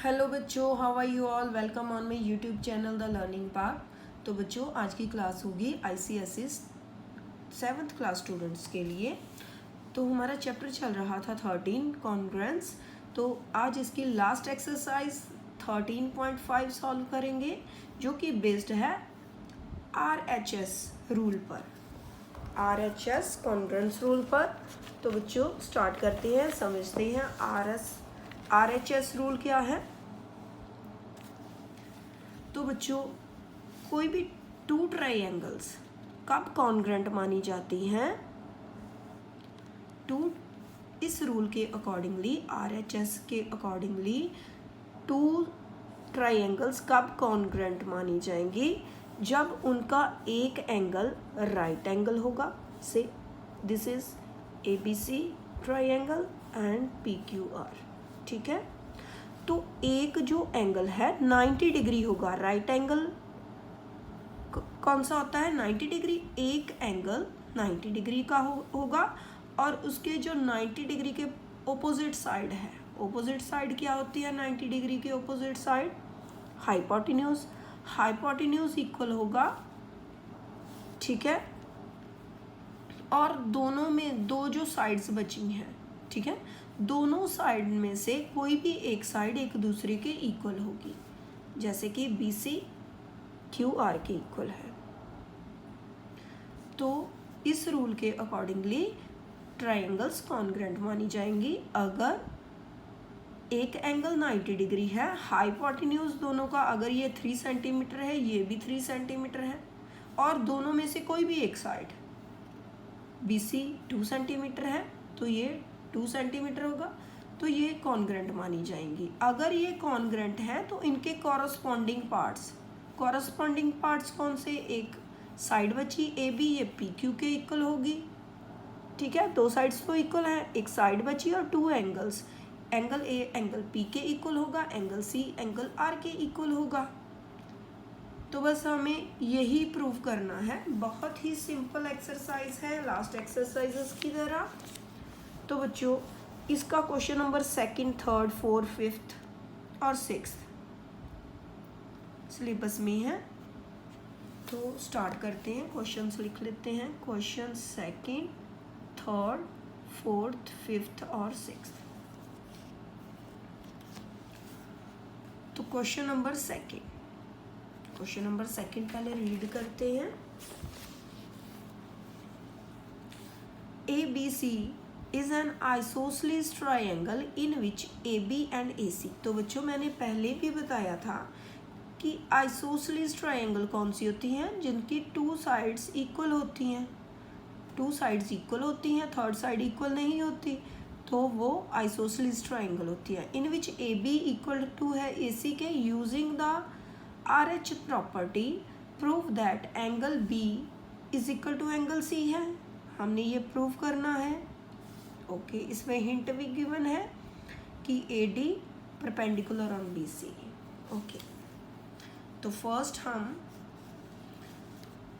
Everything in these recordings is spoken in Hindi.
हेलो बच्चों, how are you all. Welcome on my YouTube channel the learning park. तो बच्चों, आज की क्लास होगी ICSE 7th क्लास स्टूडेंट्स के लिए। तो हमारा चैप्टर चल रहा था 13 कॉन्ग्रुएंस। तो आज इसकी लास्ट एक्सरसाइज 13.5 सॉल्व करेंगे, जो कि बेस्ड है RHS रूल पर, RHS कॉन्ग्रुएंस रूल पर। तो बच्चों स्टार्ट करते हैं, समझते हैं RHS रूल क्या है। तो बच्चों, कोई भी टू ट्राइंगल्स कब कॉन्ग्रुएंट मानी जाती हैं? इस रूल के अकॉर्डिंगली, RHS के अकॉर्डिंगली, टू ट्राइंगल्स कब कॉन्ग्रुएंट मानी जाएंगी? जब उनका एक एंगल राइट एंगल होगा। से this is ABC triangle and PQR। ठीक है, तो एक जो एंगल है 90 डिग्री होगा। राइट एंगल कौन सा होता है? 90 डिग्री। एक एंगल 90 डिग्री का होगा और उसके जो 90 डिग्री के ऑपोजिट साइड है, ऑपोजिट साइड क्या होती है? 90 डिग्री के opposite side hypotenuse. Hypotenuse equal होगा, ठीक है, और दोनों में दो जो साइड्स बची हैं, ठीक है, दोनों साइड में से कोई भी एक साइड एक दूसरे के इक्वल होगी, जैसे कि BC QR के इक्वल है। तो इस रूल के अकॉर्डिंगली ट्राइंगल्स कॉन्ग्रुएंट मानी जाएंगी अगर एक एंगल 90 डिग्री है, हाइपोटेन्यूज दोनों का अगर ये 3 सेंटीमीटर है, ये भी 3 सेंटीमीटर है, और दोनों में से कोई भी एक साइड BC 2 सेंटीमीटर है, तो ये 2 सेंटीमीटर होगा, तो ये कॉन्ग्रुएंट मानी जाएंगी। अगर ये कॉन्ग्रुएंट है तो इनके कॉरस्पॉन्डिंग पार्ट्स कौन से? एक साइड बची AB, ये PQ के इक्वल होगी, ठीक है, दो साइड्स तो इक्वल है, एक साइड बची और two angles, angle A angle P के इक्वल होगा, एंगल C एंगल R के इक्वल होगा। तो बस हमें यही प्रूव करना है। बहुत ही सिंपल एक्सरसाइज है, लास्ट एक्सरसाइजेस की तरह। तो बच्चों, इसका question number 2nd, 3rd, 4th, 5th और 6th सिलेबस में है। तो स्टार्ट करते हैं, क्वेश्चंस लिख लेते हैं। Question 2nd, 3rd, 4th, 5th और 6th। तो क्वेश्चन नंबर 2nd पहले रीड करते हैं। ABC is an isosceles triangle in which AB and AC। तो बच्चों, मैंने पहले भी बताया था कि आइसोसेलेस ट्राइंगल कौन सी होती हैं? जिनकी टू साइड्स इक्वल होती हैं। टू साइड्स इक्वल होती हैं, थर्ड साइड इक्वल नहीं होती, तो वो आइसोसेलेस ट्राइंगल होती है। In which AB equal to है AC के, using the RH property prove that angle B is equal to angle C है। हमने ये प्रूव करना है। ओके, इसमें हिंट भी गिवन है कि AD perpendicular on BC। Okay, तो फर्स्ट हम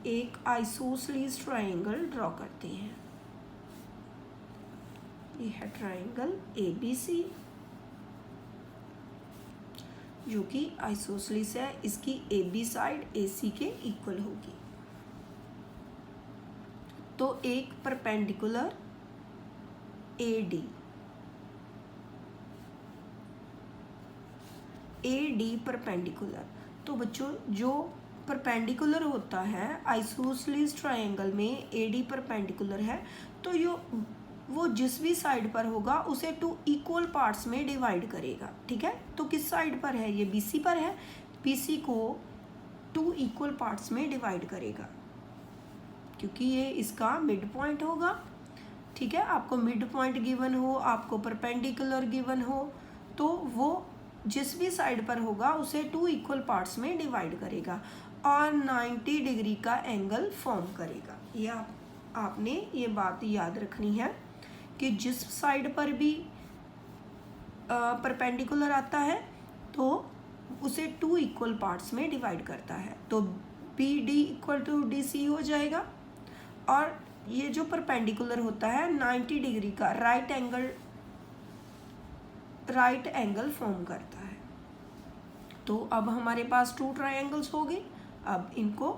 एक आइसोसेलेस ट्राइंगल ड्रॉ करते हैं। ये है ट्राइंगल ABC, जो कि आइसोसेलेस है। इसकी AB साइड AC के इक्वल होगी। तो एक परपेंडिकुलर AD परपेंडिकुलर। तो बच्चों, जो परपेंडिकुलर होता है आइसोसेलेस ट्राइंगल में, AD परपेंडिकुलर है, तो वो जिस भी साइड पर होगा उसे टू इक्वल पार्ट्स में डिवाइड करेगा। ठीक है, तो किस साइड पर है? ये BC पर है। BC को टू इक्वल पार्ट्स में डिवाइड करेगा, क्योंकि ये इसका मिड पॉइंट होगा। ठीक है, आपको मिड पॉइंट गिवन हो, आपको परपेंडिकुलर गिवन हो, तो वो जिस भी साइड पर होगा उसे टू इक्वल पार्ट्स में डिवाइड करेगा और 90 डिग्री का एंगल फॉर्म करेगा। ये आपने ये बात याद रखनी है कि जिस साइड पर भी परपेंडिकुलर आता है तो उसे टू इक्वल पार्ट्स में डिवाइड करता है। तो BD इक्वल टू DC हो जाएगा, और ये जो परपेंडिकुलर होता है 90 डिग्री का राइट एंगल फॉर्म करता है। तो अब हमारे पास 2 ट्रायंगल्स हो गए। अब इनको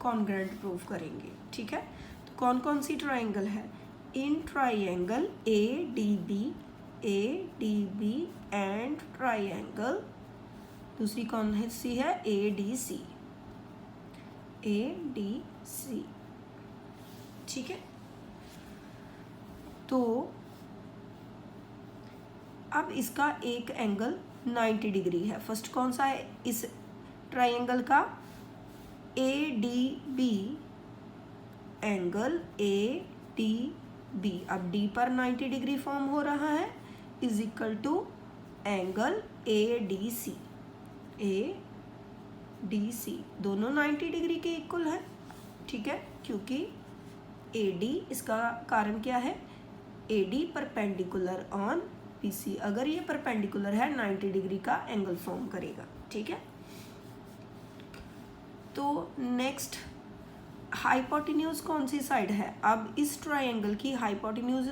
कॉन्ग्रुएंट प्रूव करेंगे, ठीक है। तो कौन कौन सी ट्रायंगल है? In triangle ADB and triangle दूसरी कौन सी है? ADC, ठीक है। तो अब इसका एक एंगल 90 डिग्री है। फर्स्ट कौन सा है इस ट्रायंगल का? ADB angle ADB। अब D पर 90 डिग्री फॉर्म हो रहा है is equal to angle ADC। दोनों 90 डिग्री के इक्वल है, ठीक है, क्योंकि AD इसका कारण क्या है? AD perpendicular on PC। अगर ये परपेंडिकुलर है 90 डिग्री का एंगल फॉर्म करेगा, ठीक है। तो नेक्स्ट हाइपोटेन्यूज कौन सी साइड है? अब इस ट्रायंगल की हाइपोटेन्यूज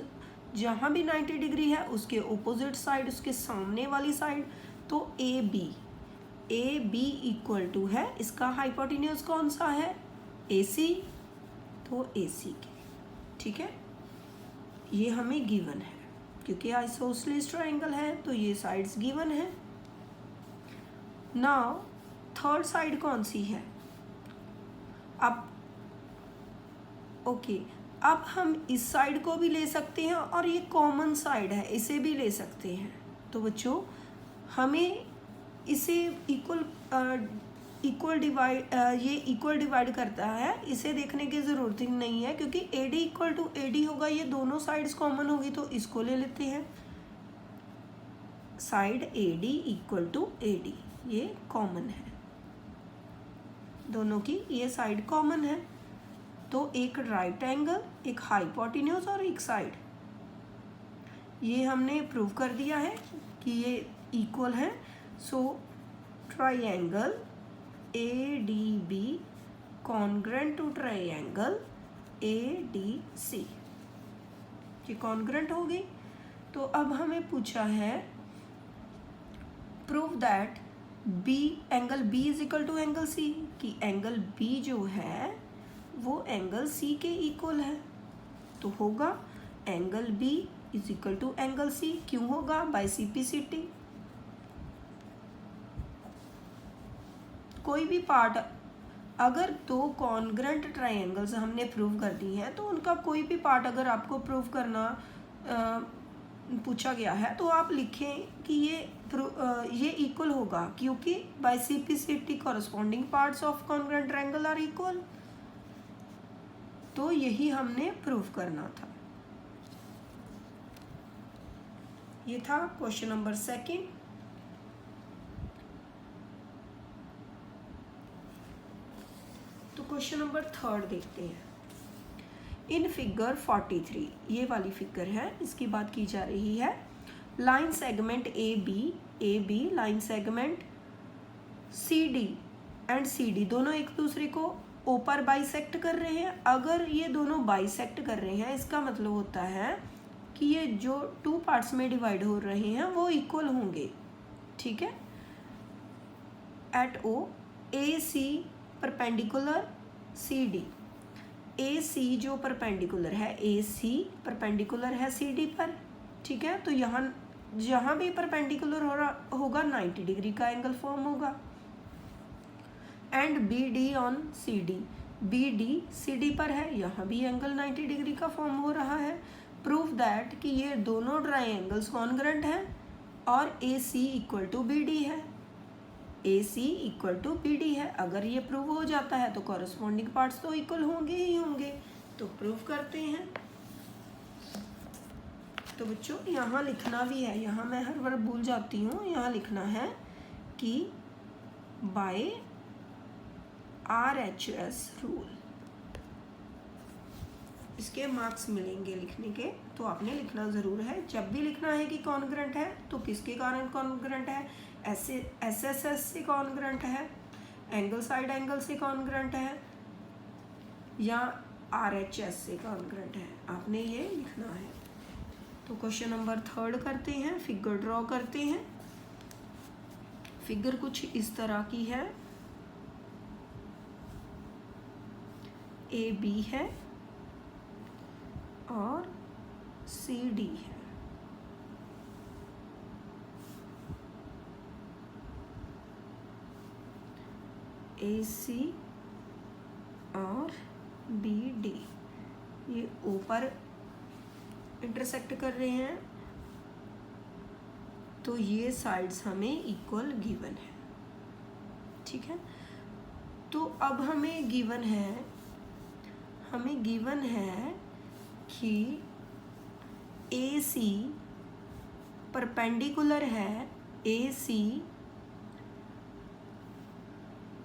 जहाँ भी 90 डिग्री है उसके ओपोजिट साइड, उसके सामने वाली साइड, तो AB इक्वल टू है इसका हाइपोटेन्यूज कौन सा है? AC, तो AC के, ठीक है। ये हमें गिवन है क्योंकि आइसोसेलेस ट्रायंगल है तो ये साइड्स गिवन है। नाउ थर्ड साइड कौन सी है? अब ओके, अब हम इस साइड को भी ले सकते हैं और ये कॉमन साइड है, इसे भी ले सकते हैं। तो बच्चों हमें इसे इक्वल डिवाइड करता है, इसे देखने की ज़रूरत ही नहीं है क्योंकि AD इक्वल टू AD होगा, ये दोनों साइड्स कॉमन होगी तो इसको ले लेते हैं। Side AD equal to AD ये कॉमन है, दोनों की ये साइड कॉमन है। तो एक राइट एंगल, एक हाइपोटेन्यूज और एक साइड, ये हमने प्रूव कर दिया है कि ये इक्वल है। So triangle ADB congruent to triangle ADC, ये कॉन्ग्रुएंट हो गई। तो अब हमें पूछा है prove that angle B is equal to angle C, कि एंगल B जो है वो एंगल C के इक्वल है। तो होगा angle B is equal to angle C। क्यों होगा? By CPCT। कोई भी पार्ट, अगर दो कॉन्ग्रुएंट ट्रायंगल्स हमने प्रूव कर दी हैं तो उनका कोई भी पार्ट अगर आपको प्रूव करना पूछा गया है तो आप लिखें कि ये इक्वल होगा, क्योंकि by CPCT corresponding parts of congruent triangle are equal. तो यही हमने प्रूव करना था। ये था क्वेश्चन नंबर 2। तो क्वेश्चन नंबर 3 देखते हैं। इन फिगर 43, ये वाली फिगर है, इसकी बात की जा रही है। Line segment AB line segment CD and CD दोनों एक दूसरे को O पर बाइसेक्ट कर रहे हैं। अगर ये दोनों बाइसेक्ट कर रहे हैं इसका मतलब होता है कि ये जो 2 पार्ट्स में डिवाइड हो रहे हैं वो इक्वल होंगे, ठीक है। At O AC perpendicular CD, AC जो परपेंडिकुलर है, AC परपेंडिकुलर है CD पर, ठीक है। तो यहाँ जहाँ भी परपेंडिकुलर होगा 90 डिग्री का एंगल फॉर्म होगा। And BD on CD, BD CD पर है, यहाँ भी एंगल 90 डिग्री का फॉर्म हो रहा है। प्रूव दैट कि ये दोनों ट्रायंगल्स कॉन्ग्रुएंट हैं और AC इक्वल टू BD है, AC इक्वल टू BD है। अगर ये प्रूव हो जाता है तो कॉरस्पॉन्डिंग पार्ट्स तो इक्वल होंगे ही होंगे। तो प्रूव करते हैं। तो बच्चों यहाँ लिखना भी है, यहाँ मैं हर बार भूल जाती हूँ, यहाँ लिखना है कि बाय RHS रूल, इसके मार्क्स मिलेंगे लिखने के, तो आपने लिखना ज़रूर है। जब भी लिखना है कि कॉन्ग्रुएंट है तो किसके कारण कॉन्ग्रुएंट है? SSS से कॉन्ग्रुएंट है, एंगल साइड एंगल से कॉन्ग्रुएंट है, या RHS से कॉन्ग्रुएंट है, आपने ये लिखना है। तो क्वेश्चन नंबर 3 करते हैं, फिगर ड्रॉ करते हैं। फिगर कुछ इस तरह की है, ए बी है और सी डी है। ए सी और बी डी ये ऊपर इंटरसेक्ट कर रहे हैं, तो ये साइड्स हमें इक्वल गिवन है। ठीक है, तो अब हमें गिवन है कि ए सी परपेंडिकुलर है, ए सी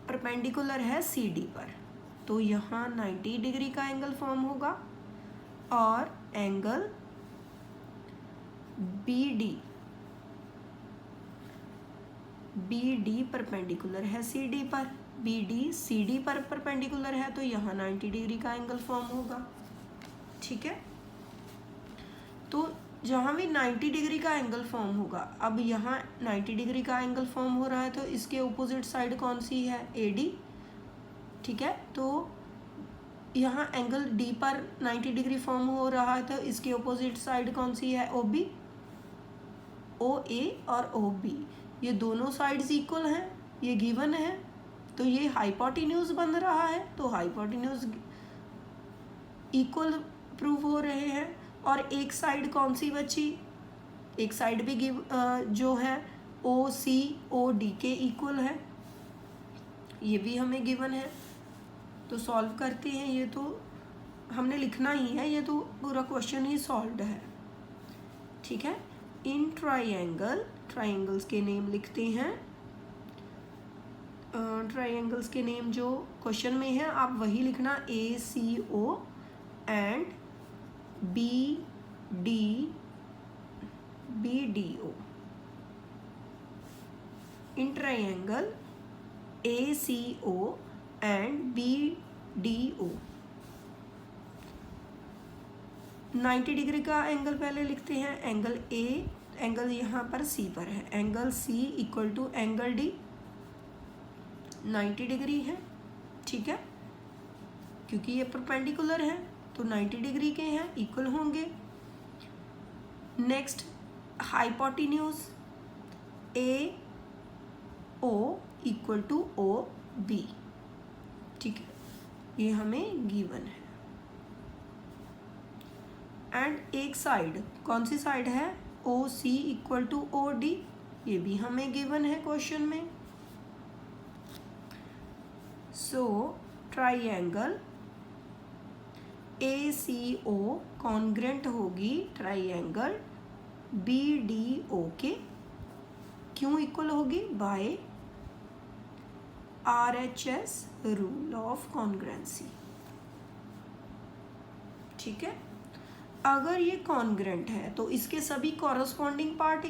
परपेंडिकुलर है सी डी पर, तो यहाँ 90 डिग्री का एंगल फॉर्म होगा और एंगल बी डी परपेंडिकुलर है सी डी पर, बी डी सी डी पर परपेंडिकुलर है, तो यहाँ 90 डिग्री का एंगल फॉर्म होगा। ठीक है, तो जहाँ भी 90 डिग्री का एंगल फॉर्म होगा, अब यहाँ 90 डिग्री का एंगल फॉर्म हो रहा है तो इसके ऑपोजिट साइड कौन सी है, ए डी। ठीक है, तो यहाँ एंगल डी पर 90 डिग्री फॉर्म हो रहा है तो इसके ऑपोजिट साइड कौन सी है, ओ बी। ओ ए और ओ बी ये दोनों साइड्स इक्वल हैं, ये गिवन है, तो ये हाइपोटेन्यूज बन रहा है, तो हाइपोटेन्यूज इक्वल प्रूव हो रहे हैं। और एक साइड कौन सी बची, एक साइड भी जो है ओ सी ओ डी के इक्वल है, ये भी हमें गिवन है। तो सॉल्व करते हैं, ये तो हमने लिखना ही है, ये तो पूरा क्वेश्चन ही सॉल्व्ड है। ठीक है, इन ट्राइंगल्स के नेम लिखते हैं, ट्राइंगल्स के नेम जो क्वेश्चन में है आप वही लिखना, A C O and B D O. In triangle A C O and B D O 90 degree का एंगल पहले लिखते हैं, एंगल ए, एंगल यहाँ पर सी पर है, angle C equal to angle D 90 degree है। ठीक है, क्योंकि ये परपेंडिकुलर है तो 90 डिग्री के हैं, इक्वल होंगे। Next hypotenuse A O equal to O B. ठीक है, ये हमें गिवन है। एंड एक साइड कौन सी साइड है, O C equal to O D, ये भी हमें गिवन है क्वेश्चन में। So triangle A C O congruent होगी ट्राइंगल बी डी ओ के, क्यों इक्वल होगी, by RHS rule of congruency. ठीक है, अगर ये कॉन्ग्रेंट है तो इसके सभी कॉरस्पॉन्डिंग पार्ट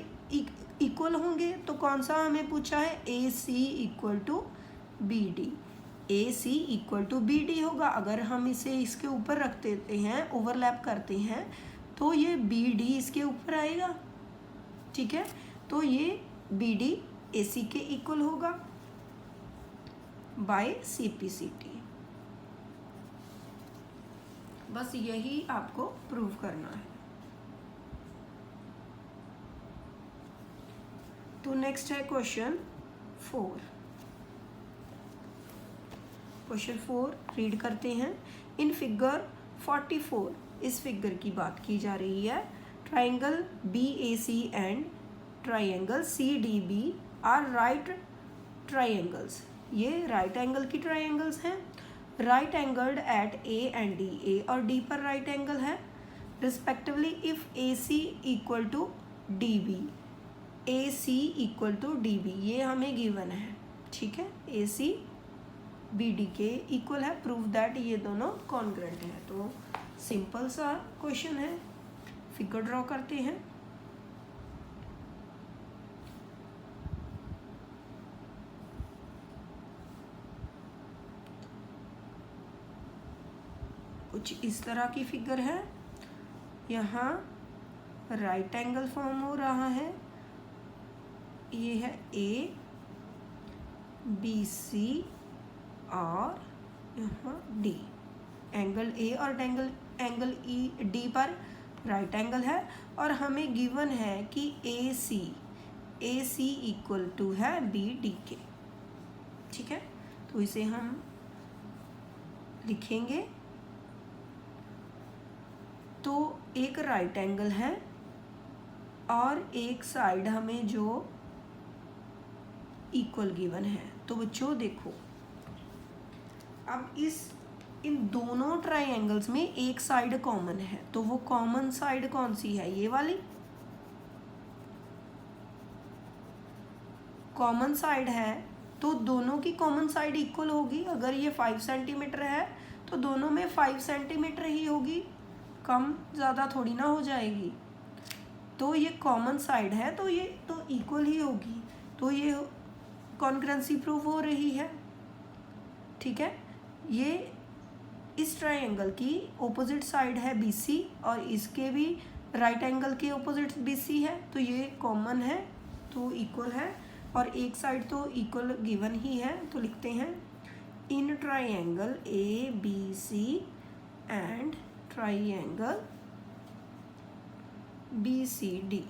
इक्वल होंगे, तो कौन सा हमें पूछा है, A C equal to B D, A C equal to B D होगा। अगर हम इसे इसके ऊपर रख देते हैं, ओवरलैप करते हैं, तो ये बी डी इसके ऊपर आएगा। ठीक है, तो ये बी डी ए सी के इक्वल होगा बाय CPCT। बस यही आपको प्रूव करना है। तो नेक्स्ट है क्वेश्चन 4। क्वेश्चन 4 रीड करते हैं। इन फिगर 44 इस फिगर की बात की जा रही है। Triangle BAC and triangle CDB are right triangles, ये राइट एंगल की ट्राइंगल्स हैं। Right angled at A and D, A और D पर राइट एंगल है respectively if AC equal to DB, AC equal to DB, ये हमें गिवन है। ठीक है, AC BD के इक्वल है, प्रूव दैट ये दोनों कॉन्ग्रेंट है। तो सिंपल सा क्वेश्चन है, फिगर ड्रॉ करते हैं। कुछ इस तरह की फिगर है, यहाँ राइट एंगल फॉर्म हो रहा है, ये है A BC और यहाँ D, एंगल A और एंगल D पर राइट एंगल है और हमें गिवन है कि AC इक्वल टू है BD के। ठीक है, तो इसे हम लिखेंगे। तो एक राइट एंगल है और एक साइड हमें जो इक्वल गिवन है। तो बच्चों देखो, अब इन दोनों ट्राइंगल्स में एक साइड कॉमन है, तो वो कॉमन साइड कौन सी है? ये वाली कॉमन साइड है, तो दोनों की कॉमन साइड इक्वल होगी। अगर ये 5 सेंटीमीटर है तो दोनों में 5 सेंटीमीटर ही होगी, कम ज़्यादा थोड़ी ना हो जाएगी। तो ये कॉमन साइड है तो ये तो इक्वल ही होगी, तो ये कॉन्ग्रुएंसी प्रूव हो रही है। ठीक है, ये इस ट्राइंगल की ऑपोजिट साइड है BC और इसके भी राइट एंगल के ऑपोजिट BC है, तो ये कॉमन है तो इक्वल है और एक साइड तो इक्वल गिवन ही है। तो लिखते हैं in triangle ABC and triangle BCD।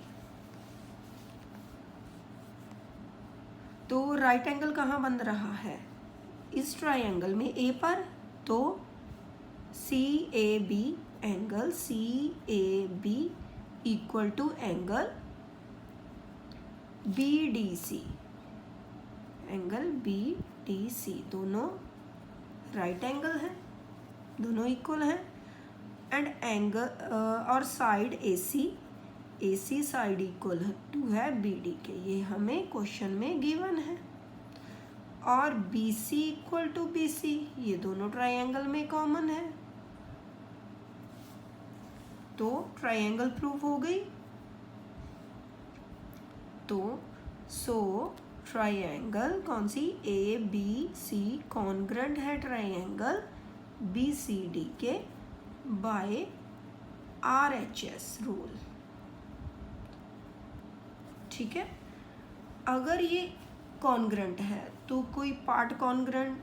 तो राइट एंगल कहाँ बन रहा है? इस ट्राइंगल में A पर, तो CAB angle CAB equal to angle BDC, angle BDC दोनों राइट एंगल है, दोनों इक्वल हैं। एंड एंगल और side AC side equal to है BD के, ये हमें क्वेश्चन में गिवन है। और BC इक्वल टू BC, ये दोनों ट्राइंगल में कॉमन है, तो ट्राइंगल प्रूव हो गई। तो सो ट्राइंगल कौन सी? ABC कॉन्ग्रुएंट है ट्राइंगल BCD के बाय RHS रूल। ठीक है, अगर ये कॉन्ग्रुएंट है तो कोई पार्ट कॉन्ग्रुएंट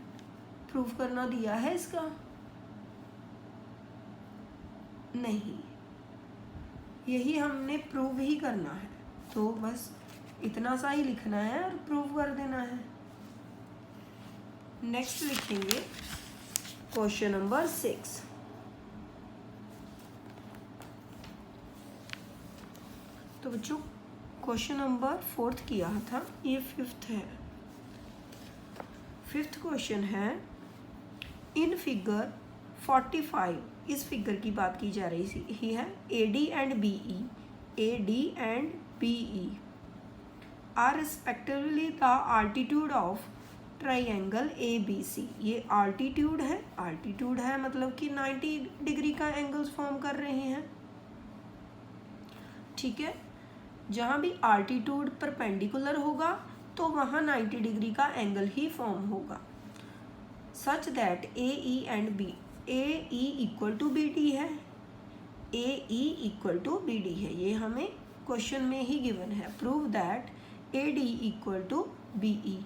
प्रूव करना दिया है इसका? नहीं, यही हमने प्रूव ही करना है, तो बस इतना सा ही लिखना है और प्रूव कर देना है। नेक्स्ट लिखेंगे क्वेश्चन नंबर 6। तो बच्चों क्वेश्चन नंबर 4 किया था, ये 5th है। 5th क्वेश्चन है इन फिगर 45, इस फिगर की बात की जा रही है। AD and BE are respectively the altitude of triangle ABC। ये आल्टीट्यूड है मतलब कि 90 डिग्री का एंगल्स फॉर्म कर रहे हैं। ठीक है, जहाँ भी आल्टीट्यूड परपेंडिकुलर होगा तो वहाँ 90 डिग्री का एंगल ही फॉर्म होगा। Such that AE and AE equal to BD है, AE इक्वल टू BD है, ये हमें क्वेश्चन में ही गिवन है। Prove that AD equal to BE,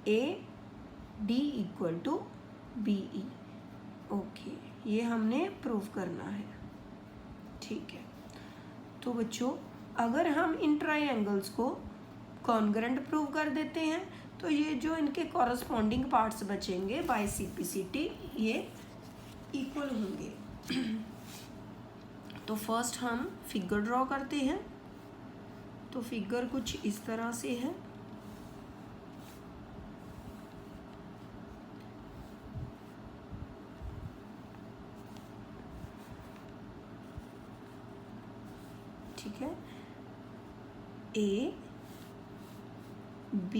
AD equal to BE। Okay, ये हमने प्रूव करना है। ठीक है, तो बच्चों अगर हम इन ट्राइंगल्स को कॉन्ग्रुएंट प्रूव कर देते हैं तो ये जो इनके कॉरस्पॉन्डिंग पार्ट्स बचेंगे बाय CPCT, ये इक्वल होंगे। तो फर्स्ट हम फिगर ड्रॉ करते हैं। तो फिगर कुछ इस तरह से है। ठीक है, A B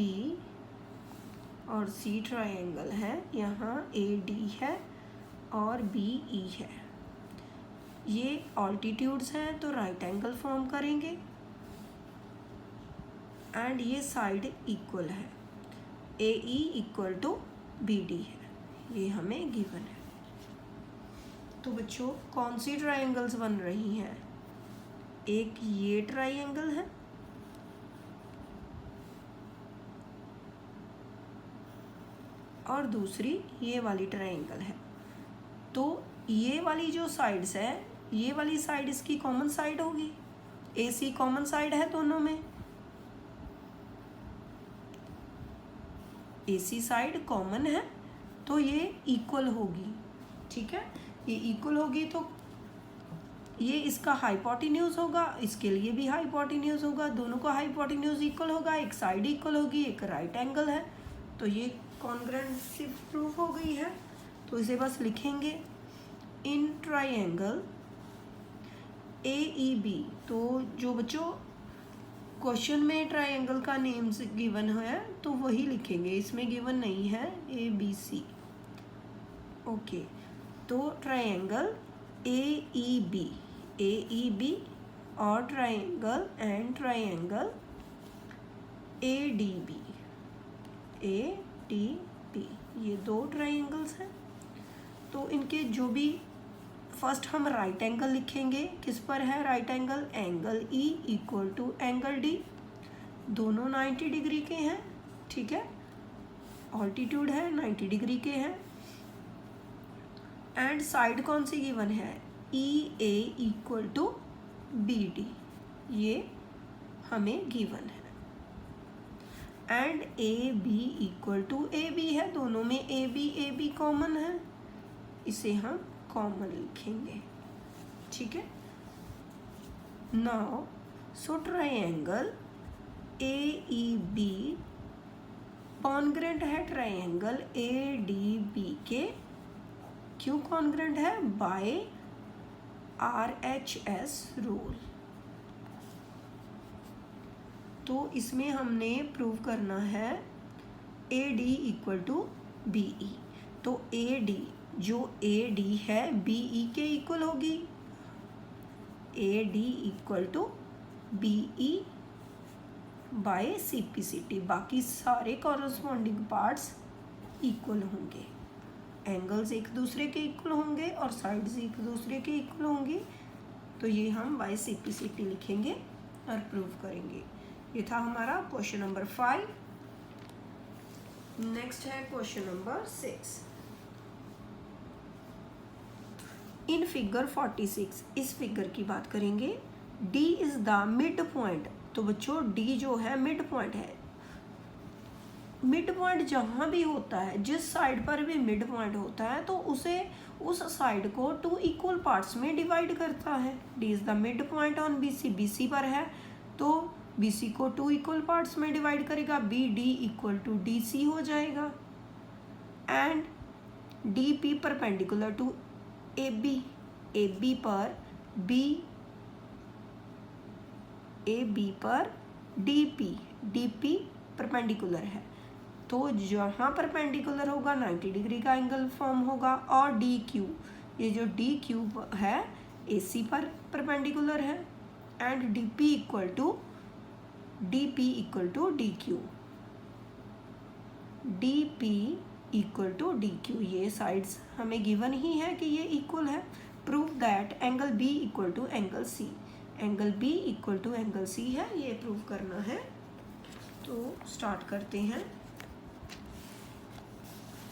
और C ट्राइंगल है, यहाँ AD है और BE है। ये ऑल्टीट्यूड्स हैं तो राइट एंगल फॉर्म करेंगे एंड ये साइड इक्वल है, AE इक्वल टू BD है, ये हमें गिवन है। तो बच्चों कौन सी ट्राइंगल्स बन रही हैं? एक ये ट्राइंगल है और दूसरी ये वाली ट्रायंगल है। तो ये वाली जो साइड्स है, ये वाली साइड इसकी कॉमन साइड होगी, AC कॉमन साइड है दोनों में, AC साइड कॉमन है तो ये इक्वल होगी। ठीक है, ये इक्वल होगी तो ये इसका हाइपोटेन्यूज होगा, इसके लिए भी हाइपोटेन्यूज होगा, दोनों का हाइपोटेन्यूज इक्वल होगा, एक साइड इक्वल होगी, एक राइट एंगल है, तो ये कॉन्ग्रुएंसी प्रूफ हो गई है। तो इसे बस लिखेंगे इन ट्रायंगल AEB। तो जो बच्चों क्वेश्चन में ट्रायंगल का नेम्स गिवन है तो वही लिखेंगे, इसमें गिवन नहीं है ABC। ओके, तो ट्रायंगल AEB और ट्रायंगल ADB ये दो ट्रायंगल्स हैं। तो इनके जो भी फर्स्ट हम राइट एंगल लिखेंगे, किस पर है right angle? Angle E equal to angle D, दोनों 90 डिग्री के हैं। ठीक है, ऑल्टीट्यूड है 90 डिग्री के हैं। एंड साइड कौन सी गिवन है? EA इक्वल टू BD, ये हमें गिवन है। And AB equal to AB है, दोनों में AB कॉमन है, इसे हम कॉमन लिखेंगे। ठीक है, now so triangle AEB congruent है ट्रायंगल ADB के। क्यों कॉन्ग्रुएंट है? By RHS rule. तो इसमें हमने प्रूव करना है AD इक्वल टू BE। तो AD जो AD है BE के इक्वल होगी, AD equal to BE by CPCT। बाकी सारे कॉरस्पॉन्डिंग पार्ट्स इक्वल होंगे, एंगल्स एक दूसरे के इक्वल होंगे और साइड्स एक दूसरे के इक्वल होंगी। तो ये हम बाय CPCT लिखेंगे और प्रूव करेंगे। ये था हमारा क्वेश्चन नंबर 5। नेक्स्ट है क्वेश्चन नंबर 6। इन फिगर 46 इस फिगर की बात करेंगे। D is the mid point. तो बच्चों D जो है मिड पॉइंट है। मिड पॉइंट जहाँ भी होता है, जिस साइड पर भी मिड पॉइंट होता है तो उसे उस साइड को 2 इक्वल पार्ट्स में डिवाइड करता है। D is the mid point on BC, BC पर है तो BC को 2 इक्वल पार्ट्स में डिवाइड करेगा, BD इक्वल टू DC हो जाएगा। And DP perpendicular to AB, AB पर DP, DP परपेंडिकुलर है तो जहाँ परपेंडिकुलर होगा 90 डिग्री का एंगल फॉर्म होगा। और DQ, ये जो DQ है AC पर परपेंडिकुलर है। And DP equal to DQ, DP equal to DQ। ये साइड्स हमें गिवन ही है कि ये इक्वल है। Prove that angle B equal to angle C, angle B equal to angle C है, ये प्रूव करना है। तो स्टार्ट करते हैं।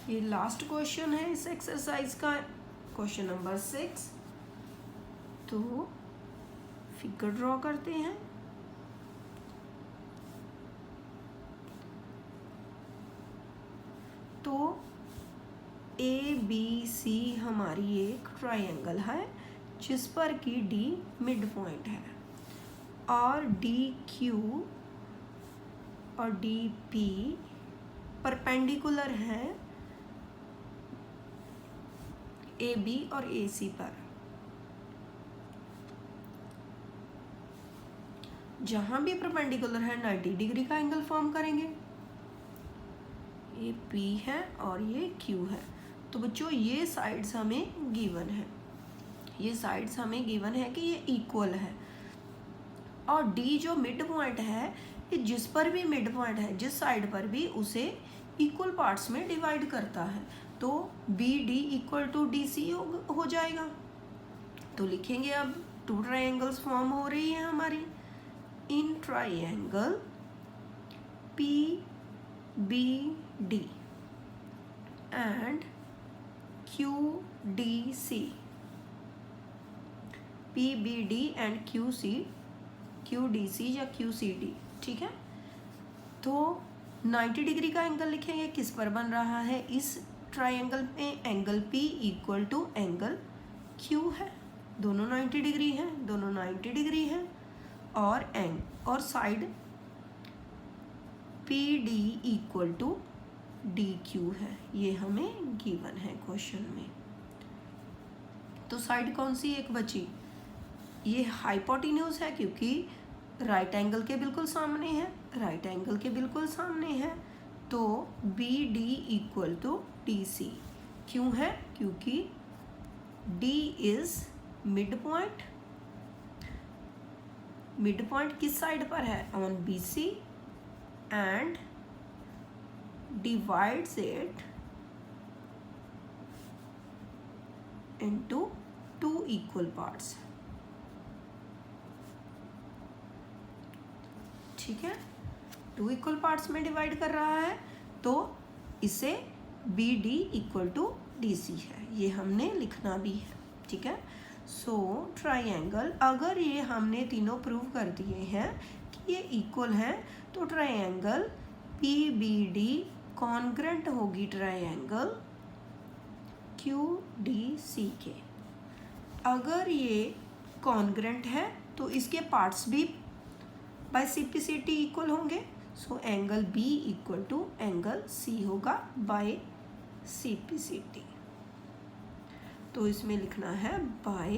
ये लास्ट क्वेश्चन है इस एक्सरसाइज का, क्वेश्चन नंबर 6। तो फिगर ड्रॉ करते हैं। तो ABC हमारी एक ट्रायंगल है जिस पर कि D मिड पॉइंट है और DQ और DP परपेंडिकुलर है AB और AC पर। जहां भी परपेंडिकुलर है 90 डिग्री का एंगल फॉर्म करेंगे। ये P है और ये Q है। तो बच्चों ये साइड्स हमें गिवन है, ये साइड्स हमें गिवन है कि ये इक्वल है। और D जो मिड पॉइंट है, ये जिस पर भी मिड पॉइंट है, जिस साइड पर भी, उसे इक्वल पार्ट्स में डिवाइड करता है। तो BD इक्वल टू DC हो जाएगा। तो लिखेंगे अब 2 ट्रायंगल्स फॉर्म हो रही है हमारी। In triangle PBD and QDC, PBD and QDC या QCD, ठीक है। तो 90 डिग्री का एंगल लिखेंगे, किस पर बन रहा है, इस ट्राइंगल में angle P equal to angle Q है, दोनों 90 डिग्री हैं, दोनों 90 डिग्री हैं, और side PD equal to DQ है, ये हमें गिवन है क्वेश्चन में। तो साइड कौन सी एक बची, ये हाइपोटेन्यूज है क्योंकि राइट एंगल के बिल्कुल सामने है, राइट एंगल के बिल्कुल सामने है, तो BD इक्वल टू DC। क्यों है, क्योंकि D is mid point, mid point किस साइड पर है, on BC, and divides it into 2 equal parts, ठीक है, 2 equal parts में डिवाइड कर रहा है, तो इसे BD इक्वल टू DC है, ये हमने लिखना भी है, ठीक है। सो ट्राइंगल, अगर ये हमने तीनों प्रूव कर दिए हैं कि ये इक्वल है, तो ट्राइंगल PBD कॉन्ग्रेंट होगी ट्राइंगल QDC के। अगर ये कॉन्ग्रेंट है तो इसके पार्ट्स भी बाय CPCT इक्वल होंगे, so angle B equal to angle C होगा बाय CPCT। तो इसमें लिखना है बाय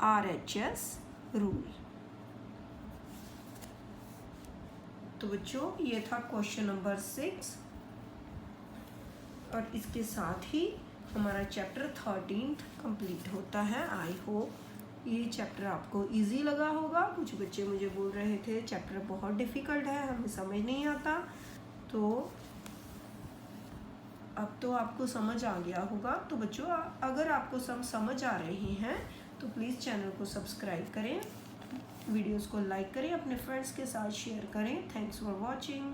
RHS रूल। तो बच्चों ये था क्वेश्चन नंबर 6, और इसके साथ ही हमारा चैप्टर 13 कंप्लीट होता है। आई होप ये चैप्टर आपको इजी लगा होगा। कुछ बच्चे मुझे बोल रहे थे चैप्टर बहुत डिफ़िकल्ट है, हमें समझ नहीं आता, तो अब तो आपको समझ आ गया होगा। तो बच्चों अगर आपको सब समझ आ रहे हैं तो प्लीज़ चैनल को सब्सक्राइब करें, वीडियोस को लाइक करें, अपने फ्रेंड्स के साथ शेयर करें। Thanks for watching.